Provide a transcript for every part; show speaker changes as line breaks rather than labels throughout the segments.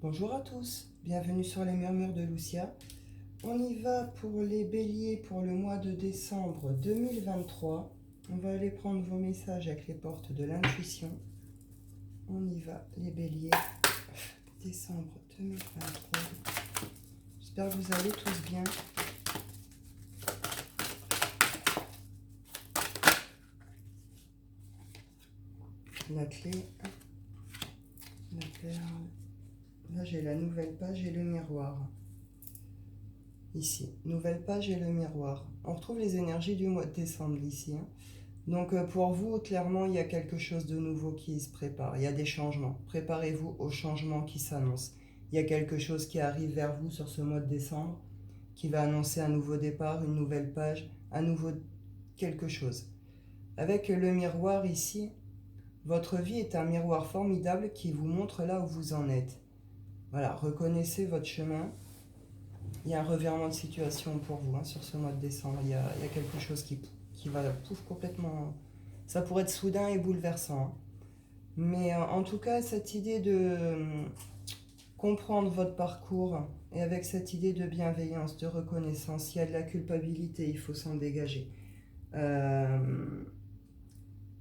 Bonjour à tous, bienvenue sur les murmures de Lucia. On y va pour les béliers pour le mois de décembre 2023. On va aller prendre vos messages avec les portes de l'intuition. On y va, les béliers, décembre 2023. J'espère que vous allez tous bien. La clé, la perle. Là, j'ai la nouvelle page et le miroir. Ici, nouvelle page et le miroir. On retrouve les énergies du mois de décembre ici. Donc, pour vous, clairement, il y a quelque chose de nouveau qui se prépare. Il y a des changements. Préparez-vous aux changements qui s'annoncent. Il y a quelque chose qui arrive vers vous sur ce mois de décembre qui va annoncer un nouveau départ, une nouvelle page, un nouveau quelque chose. Avec le miroir ici, votre vie est un miroir formidable qui vous montre là où vous en êtes. Voilà, reconnaissez votre chemin. Il y a un revirement de situation pour vous sur ce mois de décembre. Il y a quelque chose qui va pouf, complètement... Ça pourrait être soudain et bouleversant. Mais en tout cas, cette idée de comprendre votre parcours et avec cette idée de bienveillance, de reconnaissance, il y a de la culpabilité, il faut s'en dégager.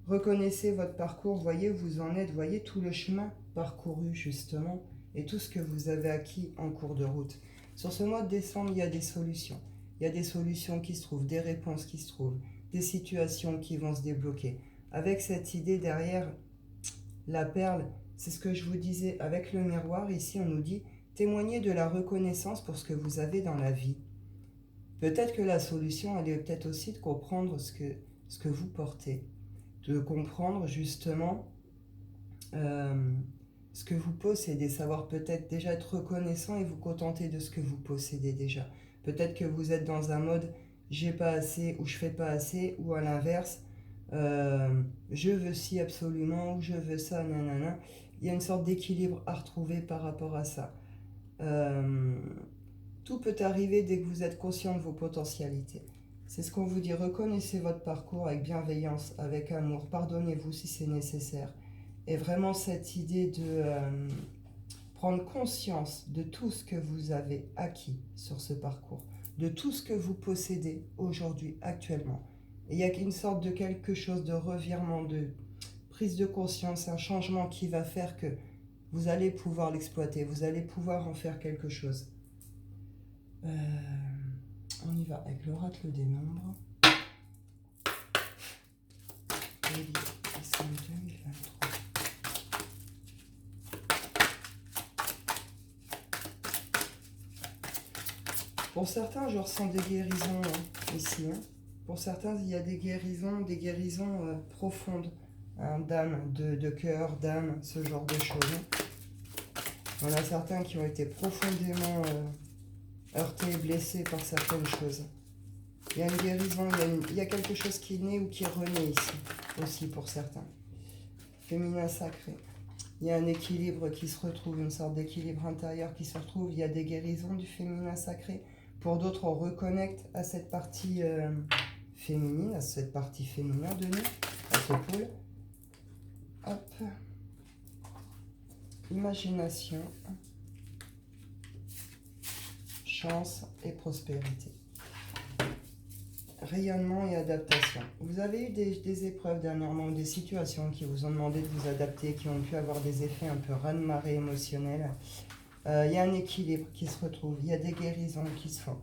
Reconnaissez votre parcours, voyez où vous en êtes, voyez tout le chemin parcouru justement et tout ce que vous avez acquis en cours de route. Sur ce mois de décembre, il y a des solutions. Il y a des solutions qui se trouvent, des réponses qui se trouvent, des situations qui vont se débloquer. Avec cette idée derrière, la perle, c'est ce que je vous disais, avec le miroir, ici on nous dit, témoignez de la reconnaissance pour ce que vous avez dans la vie. Peut-être que la solution, elle est peut-être aussi de comprendre ce que vous portez. De comprendre justement ce que vous possédez, savoir peut-être déjà être reconnaissant et vous contenter de ce que vous possédez déjà. Peut-être que vous êtes dans un mode j'ai pas assez ou je fais pas assez, ou à l'inverse je veux ci absolument ou je veux ça, nanana. Il y a une sorte d'équilibre à retrouver par rapport à ça. Tout peut arriver dès que vous êtes conscient de vos potentialités. C'est ce qu'on vous dit, reconnaissez votre parcours avec bienveillance, avec amour, pardonnez-vous si c'est nécessaire. Et vraiment cette idée de prendre conscience de tout ce que vous avez acquis sur ce parcours, de tout ce que vous possédez aujourd'hui, actuellement. Et il y a une sorte de quelque chose de revirement, de prise de conscience, un changement qui va faire que vous allez pouvoir l'exploiter, vous allez pouvoir en faire quelque chose. On y va avec l'oracle des nombres. Décembre 2023. Pour certains, je ressens des guérisons ici. Pour certains, il y a des guérisons profondes, d'âme, de cœur, d'âme, ce genre de choses. Il y en a certains qui ont été profondément heurtés et blessés par certaines choses. Il y a une guérison, il y a quelque chose qui naît ou qui renaît ici, aussi pour certains. Féminin sacré. Il y a un équilibre qui se retrouve, une sorte d'équilibre intérieur qui se retrouve. Il y a des guérisons du féminin sacré. Pour d'autres, on reconnecte à cette partie féminine, à cette partie féminin de nous, à ce pôle. Hop. Imagination, chance et prospérité. Rayonnement et adaptation. Vous avez eu des épreuves dernièrement, des situations qui vous ont demandé de vous adapter, qui ont pu avoir des effets un peu raz-de-marée émotionnels. Il y a un équilibre qui se retrouve, il y a des guérisons qui se font.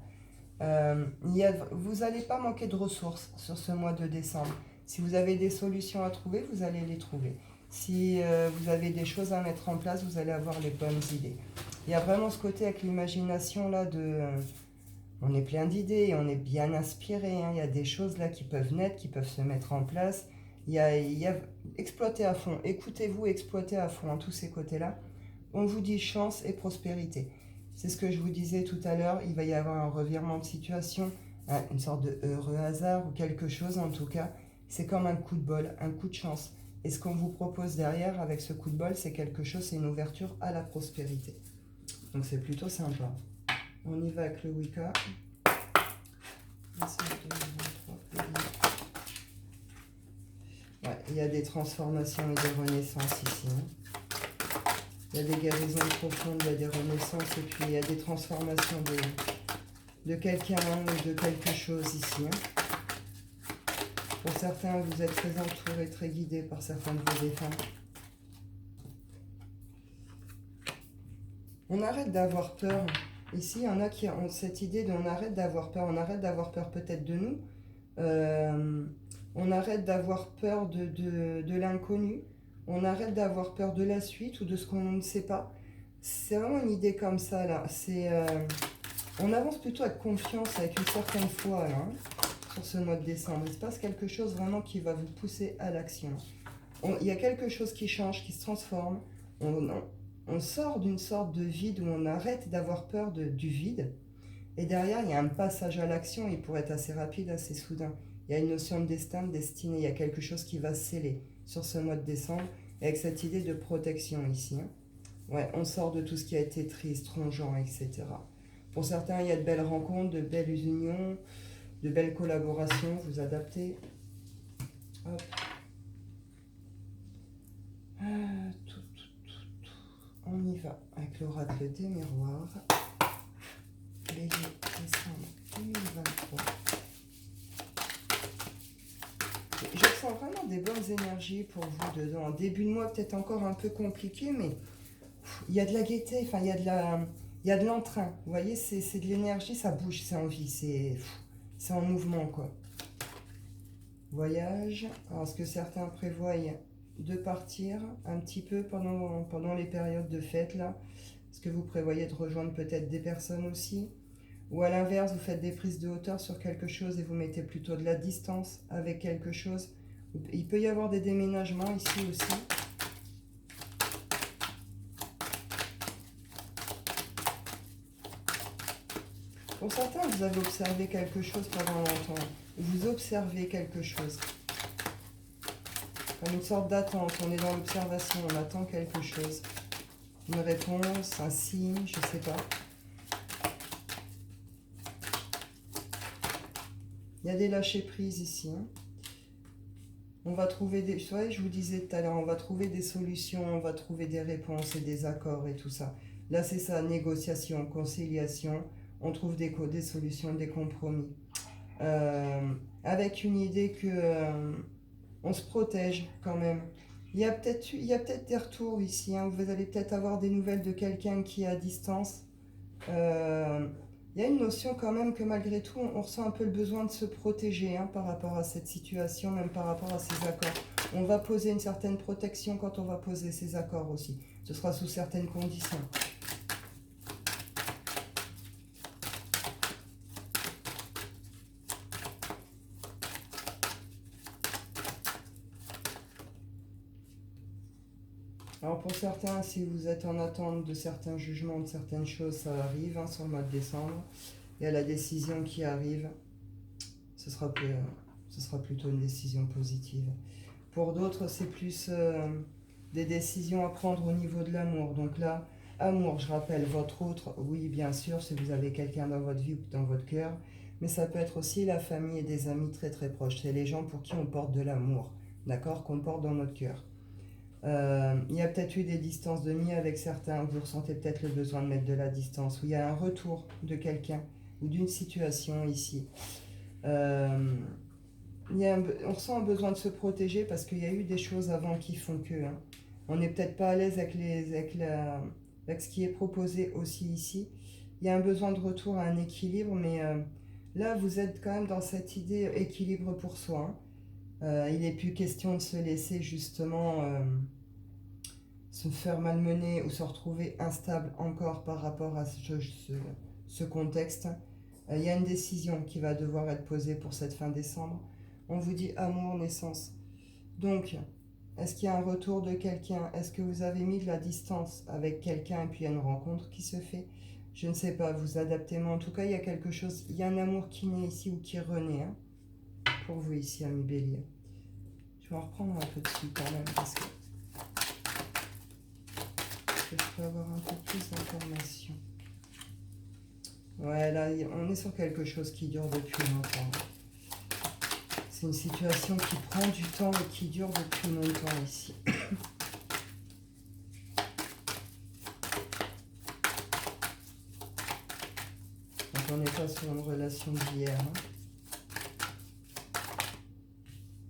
Vous n'allez pas manquer de ressources sur ce mois de décembre. Si vous avez des solutions à trouver, vous allez les trouver. Si vous avez des choses à mettre en place, vous allez avoir les bonnes idées. Il y a vraiment ce côté avec l'imagination là de... on est plein d'idées, on est bien inspiré. Il y a des choses là qui peuvent naître, qui peuvent se mettre en place. Exploitez à fond, écoutez-vous, exploitez à fond tous ces côtés-là. On vous dit chance et prospérité. C'est ce que je vous disais tout à l'heure, il va y avoir un revirement de situation, une sorte de heureux hasard ou quelque chose en tout cas. C'est comme un coup de bol, un coup de chance. Et ce qu'on vous propose derrière avec ce coup de bol, c'est quelque chose, c'est une ouverture à la prospérité. Donc c'est plutôt sympa. On y va avec le Wicca. Ouais, il y a des transformations et des renaissances ici. Il Il y a des guérisons profondes, il y a des renaissances et puis il y a des transformations de quelqu'un ou de quelque chose ici. Pour certains, vous êtes très entourés, très guidés par certains de vos défunts. On arrête d'avoir peur. Ici, il y en a qui ont cette idée de on arrête d'avoir peur. On arrête d'avoir peur peut-être de nous. On arrête d'avoir peur de l'inconnu. On arrête d'avoir peur de la suite ou de ce qu'on ne sait pas. C'est vraiment une idée comme ça, là. On avance plutôt avec confiance, avec une certaine foi, là, hein, sur ce mois de décembre. Il se passe quelque chose vraiment qui va vous pousser à l'action. Il y a quelque chose qui change, qui se transforme. On sort d'une sorte de vide où on arrête d'avoir peur du vide. Et derrière, il y a un passage à l'action. Il pourrait être assez rapide, assez soudain. Il y a une notion de destin, de destinée. Il y a quelque chose qui va sceller sur ce mois de décembre. Avec cette idée de protection ici. Hein. Ouais, on sort de tout ce qui a été triste, rongeant, etc. Pour certains, il y a de belles rencontres, de belles unions, de belles collaborations. Vous adaptez. Hop. On y va avec l'oracle des miroirs. Bélier, décembre 2023. Je sens vraiment des bonnes énergies pour vous dedans. Début de mois peut-être encore un peu compliqué, mais il y a de la gaieté, enfin il y a de l'entrain. Vous voyez, c'est de l'énergie, ça bouge, c'est en vie, c'est en mouvement quoi. Voyage. Alors, est-ce que certains prévoient de partir un petit peu pendant les périodes de fête là? Est-ce que vous prévoyez de rejoindre peut-être des personnes aussi? Ou à l'inverse, vous faites des prises de hauteur sur quelque chose et vous mettez plutôt de la distance avec quelque chose? Il peut y avoir des déménagements ici aussi. Pour certains, vous avez observé quelque chose pendant longtemps. Vous observez quelque chose. Comme une sorte d'attente. On est dans l'observation, on attend quelque chose. Une réponse, un signe, je ne sais pas. Il y a des lâcher-prises ici. Hein. On va trouver des... Vous voyez, je vous disais tout à l'heure, on va trouver des solutions, on va trouver des réponses et des accords et tout ça. Là, c'est ça, négociation, conciliation. On trouve des solutions, des compromis. Avec une idée que on se protège quand même. Il y a peut-être des retours ici. Hein. Vous allez peut-être avoir des nouvelles de quelqu'un qui est à distance. Il y a une notion quand même que malgré tout, on ressent un peu le besoin de se protéger hein, par rapport à cette situation, même par rapport à ces accords. On va poser une certaine protection quand on va poser ces accords aussi. Ce sera sous certaines conditions. Alors pour certains, si vous êtes en attente de certains jugements, de certaines choses, ça arrive hein, sur le mois de décembre. Il y a la décision qui arrive. Ce sera plutôt une décision positive. Pour d'autres, c'est plus des décisions à prendre au niveau de l'amour. Donc là, amour, je rappelle, votre autre, oui bien sûr, si vous avez quelqu'un dans votre vie ou dans votre cœur. Mais ça peut être aussi la famille et des amis très très proches. C'est les gens pour qui on porte de l'amour, d'accord, qu'on porte dans notre cœur. Il y a peut-être eu des distances de nuit avec certains, vous ressentez peut-être le besoin de mettre de la distance, où il y a un retour de quelqu'un ou d'une situation ici. On ressent un besoin de se protéger parce qu'il y a eu des choses avant qui font que. Hein, on n'est peut-être pas à l'aise avec ce qui est proposé aussi ici. Il y a un besoin de retour à un équilibre, mais là, vous êtes quand même dans cette idée équilibre pour soi. Hein. Il n'est plus question de se laisser justement se faire malmener ou se retrouver instable encore par rapport à ce contexte. Il y a une décision qui va devoir être posée pour cette fin décembre. On vous dit amour, naissance. Donc, est-ce qu'il y a un retour de quelqu'un? Est-ce que vous avez mis de la distance avec quelqu'un et puis il y a une rencontre qui se fait? Je ne sais pas, vous adaptez, mais en tout cas, il y a quelque chose, il y a un amour qui naît ici ou qui renaît. Hein, pour vous ici, ami Bélier. Je vais en reprendre un peu dessus quand même parce que je peux avoir un peu plus d'informations. Ouais, là, on est sur quelque chose qui dure depuis longtemps. C'est une situation qui prend du temps et qui dure depuis longtemps ici. on n'est pas sur une relation d'hier. Hein.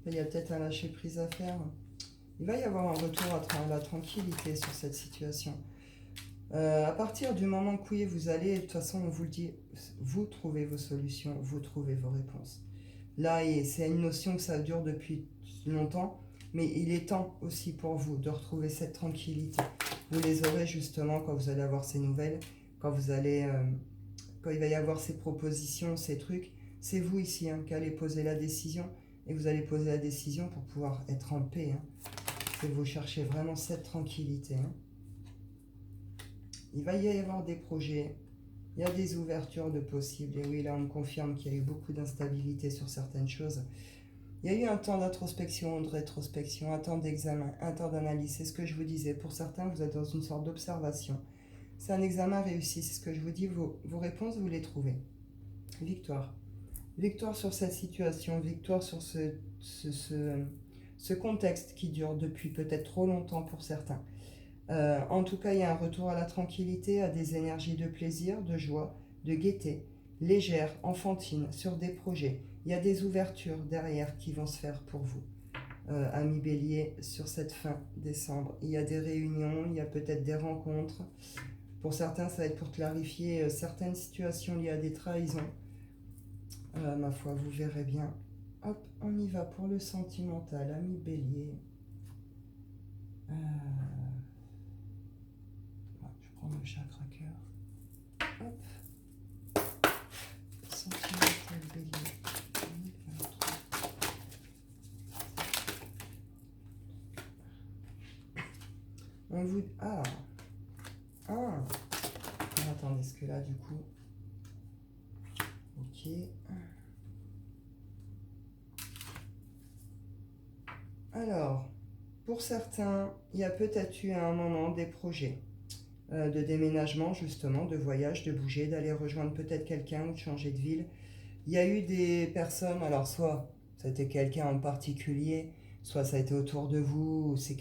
Il y a peut-être un lâcher-prise à faire. Il va y avoir un retour à la tranquillité sur cette situation. À partir du moment que oui, vous allez, de toute façon, on vous le dit, vous trouvez vos solutions, vous trouvez vos réponses. Là, c'est une notion que ça dure depuis longtemps, mais il est temps aussi pour vous de retrouver cette tranquillité. Vous les aurez justement quand vous allez avoir ces nouvelles, quand vous allez, quand il va y avoir ces propositions, ces trucs. C'est vous ici qui allez poser la décision, et vous allez poser la décision pour pouvoir être en paix. C'est que vous cherchez vraiment cette tranquillité. Il va y avoir des projets, il y a des ouvertures de possibles. Et oui, là, on me confirme qu'il y a eu beaucoup d'instabilité sur certaines choses. Il y a eu un temps d'introspection, de rétrospection, un temps d'examen, un temps d'analyse. C'est ce que je vous disais. Pour certains, vous êtes dans une sorte d'observation. C'est un examen réussi. C'est ce que je vous dis. Vos réponses, vous les trouvez. Victoire. Victoire sur cette situation. Victoire sur ce contexte qui dure depuis peut-être trop longtemps pour certains. En tout cas, il y a un retour à la tranquillité, à des énergies de plaisir, de joie, de gaieté, légère, enfantine, sur des projets. Il y a des ouvertures derrière qui vont se faire pour vous, amis bélier, sur cette fin décembre. Il y a des réunions, il y a peut-être des rencontres. Pour certains, ça va être pour clarifier certaines situations liées à des trahisons. Ma foi, vous verrez bien. Hop, on y va pour le sentimental, amis bélier. Le chakra cœur. Hop. Sentimental bélier. 2023. On vous... Ah. Attendez, parce que là, du coup... Ok. Alors, pour certains, il y a peut-être eu à un moment des projets. De déménagement justement, de voyage, de bouger, d'aller rejoindre peut-être quelqu'un ou de changer de ville. Il y a eu des personnes, alors soit ça a été quelqu'un en particulier, soit ça a été autour de vous, ou c'est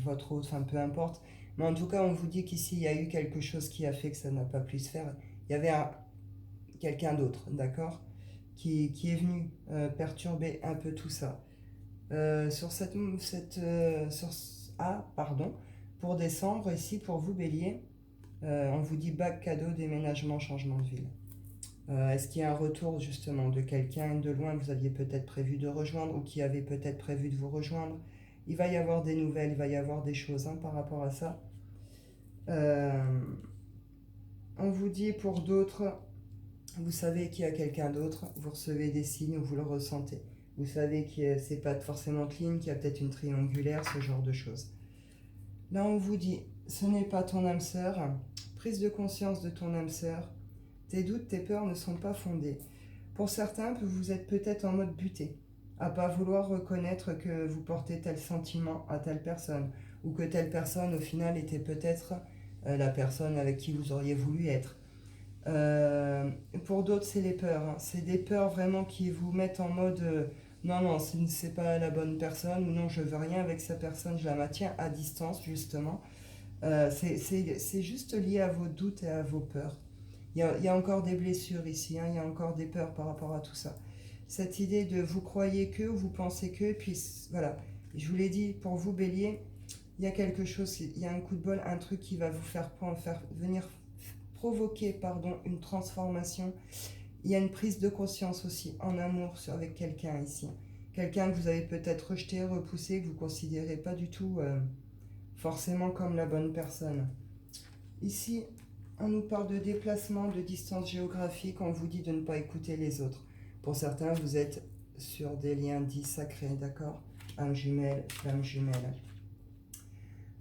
votre autre, enfin peu importe. Mais en tout cas, on vous dit qu'ici, il y a eu quelque chose qui a fait que ça n'a pas pu se faire. Il y avait quelqu'un d'autre, d'accord, qui est venu perturber un peu tout ça. Pour décembre, ici, pour vous, Bélier, on vous dit bac, cadeau, déménagement, changement de ville. Est-ce qu'il y a un retour justement de quelqu'un de loin que vous aviez peut-être prévu de rejoindre ou qui avait peut-être prévu de vous rejoindre? Il va y avoir des nouvelles, il va y avoir des choses par rapport à ça. On vous dit pour d'autres, vous savez qu'il y a quelqu'un d'autre, vous recevez des signes ou vous le ressentez. Vous savez que c'est pas forcément clean, qu'il y a peut-être une triangulaire, ce genre de choses. Là, on vous dit, ce n'est pas ton âme sœur. Prise de conscience de ton âme sœur. Tes doutes, tes peurs ne sont pas fondés. Pour certains, vous êtes peut-être en mode buté, à pas vouloir reconnaître que vous portez tel sentiment à telle personne, ou que telle personne, au final, était peut-être la personne avec qui vous auriez voulu être. Pour d'autres, c'est les peurs. C'est des peurs vraiment qui vous mettent en mode non, c'est pas la bonne personne, ou non, je veux rien avec cette personne, je la maintiens à distance, justement. C'est juste lié à vos doutes et à vos peurs. Il y a encore des blessures ici, il y a encore des peurs par rapport à tout ça. Cette idée de vous croyez que, ou vous pensez que, puis voilà. Je vous l'ai dit, pour vous, Bélier, il y a quelque chose, il y a un coup de bol, un truc qui va vous faire venir provoquer une transformation. Il y a une prise de conscience aussi en amour avec quelqu'un ici. Quelqu'un que vous avez peut-être rejeté, repoussé, que vous ne considérez pas du tout forcément comme la bonne personne. Ici, on nous parle de déplacement, de distance géographique, on vous dit de ne pas écouter les autres. Pour certains, vous êtes sur des liens dits sacrés, d'accord? Âme jumelle, flamme jumelle.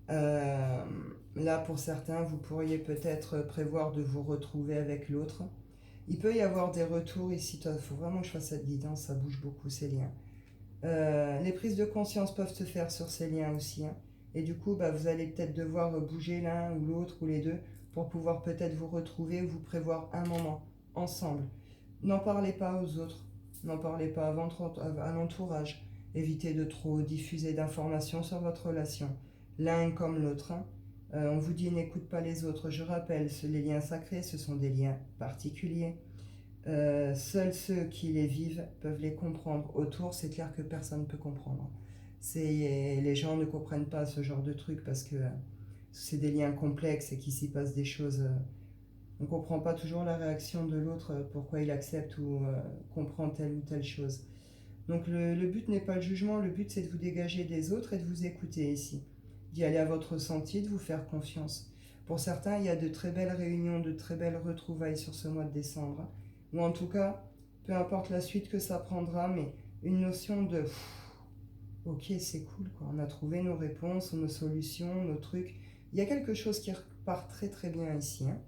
Là, pour certains, vous pourriez peut-être prévoir de vous retrouver avec l'autre. Il peut y avoir des retours ici, il faut vraiment que je fasse cette guidance, ça bouge beaucoup ces liens. Les prises de conscience peuvent se faire sur ces liens aussi. Et du coup, vous allez peut-être devoir bouger l'un ou l'autre ou les deux pour pouvoir peut-être vous retrouver ou vous prévoir un moment ensemble. N'en parlez pas aux autres, n'en parlez pas à l'entourage. Évitez de trop diffuser d'informations sur votre relation, l'un comme l'autre. On vous dit n'écoute pas les autres. Je rappelle, les liens sacrés, ce sont des liens particuliers. Seuls ceux qui les vivent peuvent les comprendre. Autour, c'est clair que personne ne peut comprendre. Les gens ne comprennent pas ce genre de truc parce que c'est des liens complexes et qu'il s'y passe des choses. On ne comprend pas toujours la réaction de l'autre, pourquoi il accepte ou comprend telle ou telle chose. Donc le but n'est pas le jugement, le but c'est de vous dégager des autres et de vous écouter ici. D'y aller à votre ressenti, de vous faire confiance. Pour certains, il y a de très belles réunions, de très belles retrouvailles sur ce mois de décembre. Ou en tout cas, peu importe la suite que ça prendra, mais une notion de ok, c'est cool, quoi. On a trouvé nos réponses, nos solutions, nos trucs. Il y a quelque chose qui repart très très bien ici. Hein.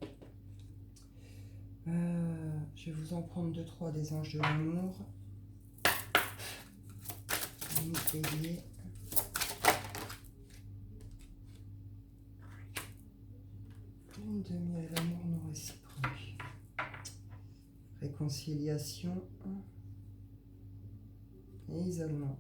Je vais vous en prendre 2-3 des anges de l'amour. Bélier. Lune de miel, l'amour non réciproque. Réconciliation et isolement.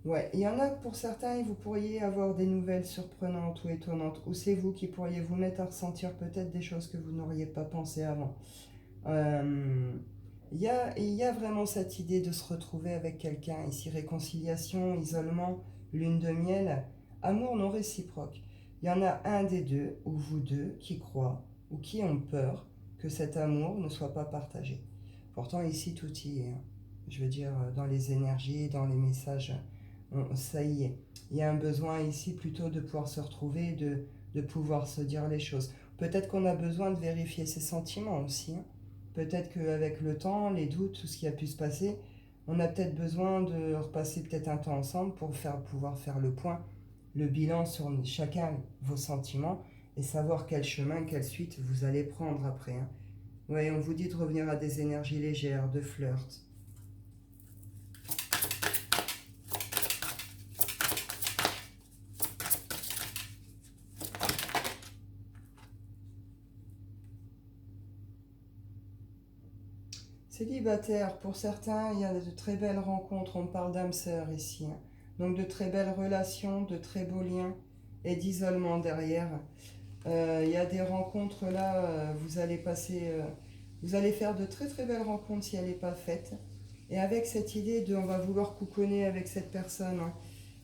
Ouais, il y en a pour certains, vous pourriez avoir des nouvelles surprenantes ou étonnantes, ou c'est vous qui pourriez vous mettre à ressentir peut-être des choses que vous n'auriez pas pensé avant. Il y a vraiment cette idée de se retrouver avec quelqu'un ici, réconciliation, isolement, lune de miel, amour non réciproque. Il y en a un des deux, ou vous deux, qui croient, ou qui ont peur que cet amour ne soit pas partagé. Pourtant ici tout y est, hein. Je veux dire, dans les énergies, dans les messages, ça y est. Il y a un besoin ici plutôt de pouvoir se retrouver, de pouvoir se dire les choses. Peut-être qu'on a besoin de vérifier ses sentiments aussi, hein. Peut-être qu'avec le temps, les doutes, tout ce qui a pu se passer, on a peut-être besoin de repasser peut-être un temps ensemble pour pouvoir faire le point, le bilan sur chacun vos sentiments et savoir quel chemin, quelle suite vous allez prendre après. Hein. Ouais, on vous dit de revenir à des énergies légères, de flirt. Célibataire, pour certains, il y a de très belles rencontres, on parle d'âme sœur ici. Hein. Donc de très belles relations, de très beaux liens et d'isolement derrière. Il y a des rencontres là, vous allez passer, vous allez faire de très très belles rencontres si elle n'est pas faite. Et avec cette idée de on va vouloir couconner avec cette personne, hein,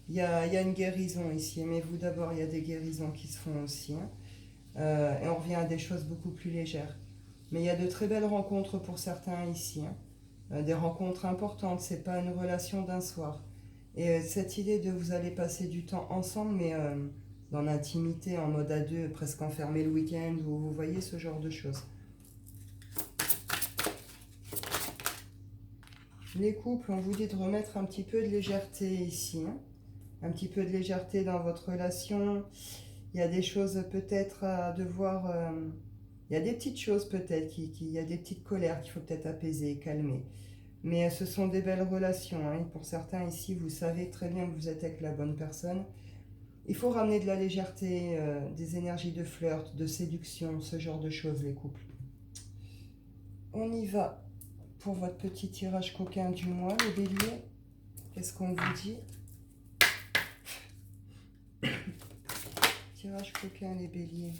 il y a une guérison ici. Aimez-vous d'abord, il y a des guérisons qui se font aussi. Hein. Et on revient à des choses beaucoup plus légères. Mais il y a de très belles rencontres pour certains ici. Hein. Des rencontres importantes, c'est pas une relation d'un soir. Et cette idée de vous allez passer du temps ensemble, mais dans l'intimité, en mode à deux, presque enfermé le week-end, vous voyez ce genre de choses. Les couples, on vous dit de remettre un petit peu de légèreté ici. Hein. Un petit peu de légèreté dans votre relation. Il y a des choses peut-être à devoir... il y a des petites choses peut-être, il y a des petites colères qu'il faut peut-être apaiser, calmer. Mais ce sont des belles relations. Hein. Pour certains ici, vous savez très bien que vous êtes avec la bonne personne. Il faut ramener de la légèreté, des énergies de flirt, de séduction, ce genre de choses, les couples. On y va pour votre petit tirage coquin du mois, les béliers. Qu'est-ce qu'on vous dit? Tirage coquin, les béliers.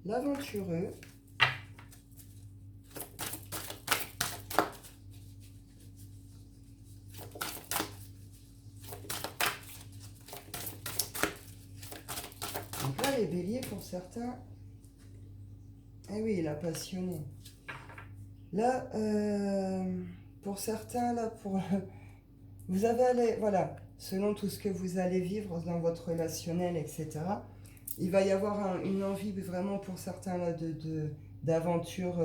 L'aventureux. Donc là, les béliers, pour certains... Eh oui, il a passionné. Là, pour certains, là, vous avez, voilà, selon tout ce que vous allez vivre dans votre relationnel, etc., il va y avoir une envie vraiment pour certains là, d'aventure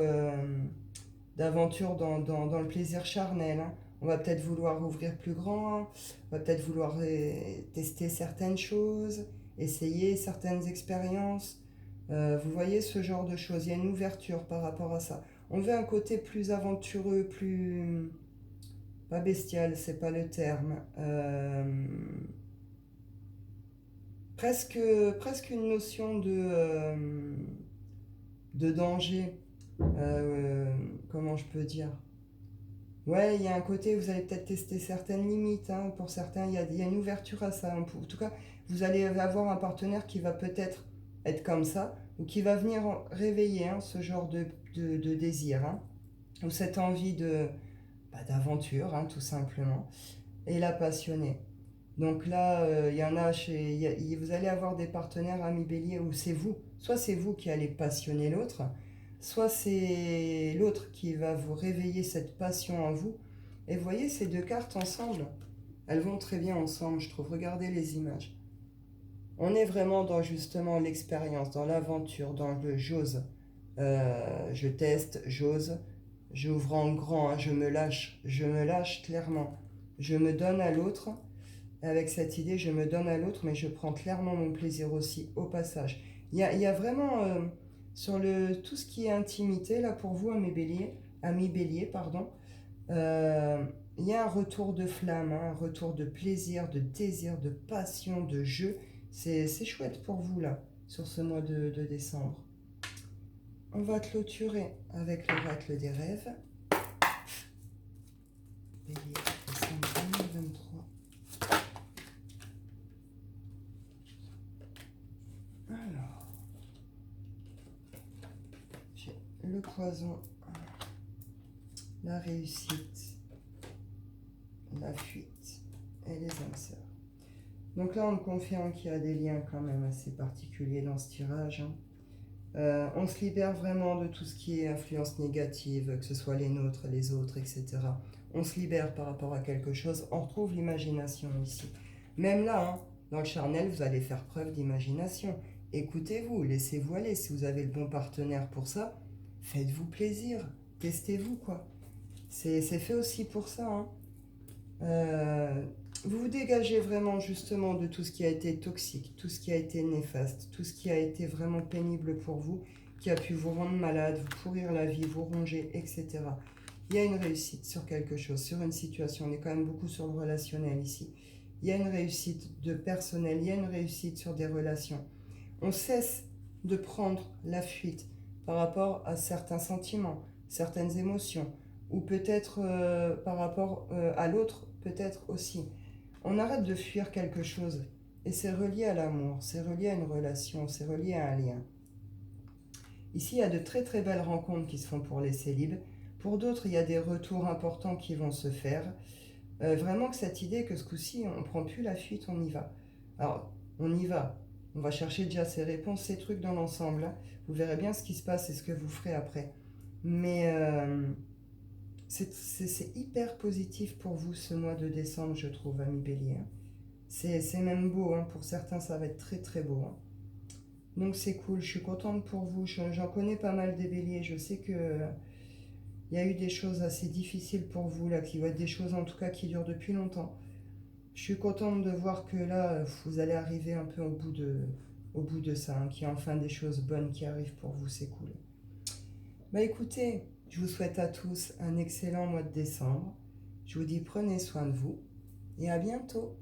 dans le plaisir charnel. Hein. On va peut-être vouloir ouvrir plus grand, on va peut-être vouloir tester certaines choses, essayer certaines expériences. Vous voyez ce genre de choses, il y a une ouverture par rapport à ça. On veut un côté plus aventureux, plus... Pas bestial, c'est pas le terme. Presque une notion de danger. Comment je peux dire? Ouais, il y a un côté, vous allez peut-être tester certaines limites. Hein. Pour certains, il y a une ouverture à ça. En tout cas, vous allez avoir un partenaire qui va peut-être être comme ça, ou qui va venir réveiller hein, ce genre de désir, hein, ou cette envie d'aventure, hein, tout simplement, et la passionnée. Donc là, il y en a vous allez avoir des partenaires amis bélier où c'est vous. Soit c'est vous qui allez passionner l'autre, soit c'est l'autre qui va vous réveiller cette passion en vous. Et vous voyez ces deux cartes ensemble, elles vont très bien ensemble, je trouve. Regardez les images. On est vraiment dans justement l'expérience, dans l'aventure, dans le j'ose. Je teste, j'ose, j'ouvre en grand, hein, je me lâche clairement. Je me donne à l'autre. Avec cette idée, je me donne à l'autre, mais je prends clairement mon plaisir aussi au passage. Il y a vraiment sur tout ce qui est intimité, là pour vous, amis béliers, pardon, euh, il y a un retour de flamme, hein, un retour de plaisir, de désir, de passion, de jeu. C'est chouette pour vous, là, sur ce mois de décembre. On va clôturer avec l'oracle des rêves. Bélier, décembre 2023. Alors, j'ai le poison, la réussite, la fuite et les âmes sœurs. Donc là, on me confirme qu'il y a des liens quand même assez particuliers dans ce tirage. On se libère vraiment de tout ce qui est influence négative, que ce soit les nôtres, les autres, etc. On se libère par rapport à quelque chose. On retrouve l'imagination ici. Même là, hein, dans le charnel, vous allez faire preuve d'imagination. Écoutez-vous, laissez-vous aller. Si vous avez le bon partenaire pour ça, faites-vous plaisir. Testez-vous, quoi. C'est fait aussi pour ça, hein. Vous vous dégagez vraiment justement de tout ce qui a été toxique, tout ce qui a été néfaste, tout ce qui a été vraiment pénible pour vous, qui a pu vous rendre malade, vous pourrir la vie, vous ronger, etc. Il y a une réussite sur quelque chose, sur une situation. On est quand même beaucoup sur le relationnel ici. Il y a une réussite de personnel, il y a une réussite sur des relations. On cesse de prendre la fuite par rapport à certains sentiments, certaines émotions, ou peut-être par rapport à l'autre, peut-être aussi. On arrête de fuir quelque chose, et c'est relié à l'amour, c'est relié à une relation, c'est relié à un lien. Ici, il y a de très très belles rencontres qui se font pour les célibes. Pour d'autres, il y a des retours importants qui vont se faire. Vraiment que cette idée que ce coup-ci, on ne prend plus la fuite, on y va. Alors, on y va. On va chercher déjà ces réponses, ces trucs dans l'ensemble, hein. Vous verrez bien ce qui se passe et ce que vous ferez après. Mais c'est hyper positif pour vous ce mois de décembre, je trouve, ami Bélier. C'est même beau, hein. Pour certains, ça va être très très beau, hein. Donc c'est cool, je suis contente pour vous. J'en connais pas mal des béliers. Je sais que il y a eu des choses assez difficiles pour vous, là, qui vont être des choses en tout cas qui durent depuis longtemps. Je suis contente de voir que là, vous allez arriver un peu au bout de ça, hein, qu'il y a enfin des choses bonnes qui arrivent pour vous, c'est cool. Bah écoutez, je vous souhaite à tous un excellent mois de décembre. Je vous dis prenez soin de vous et à bientôt.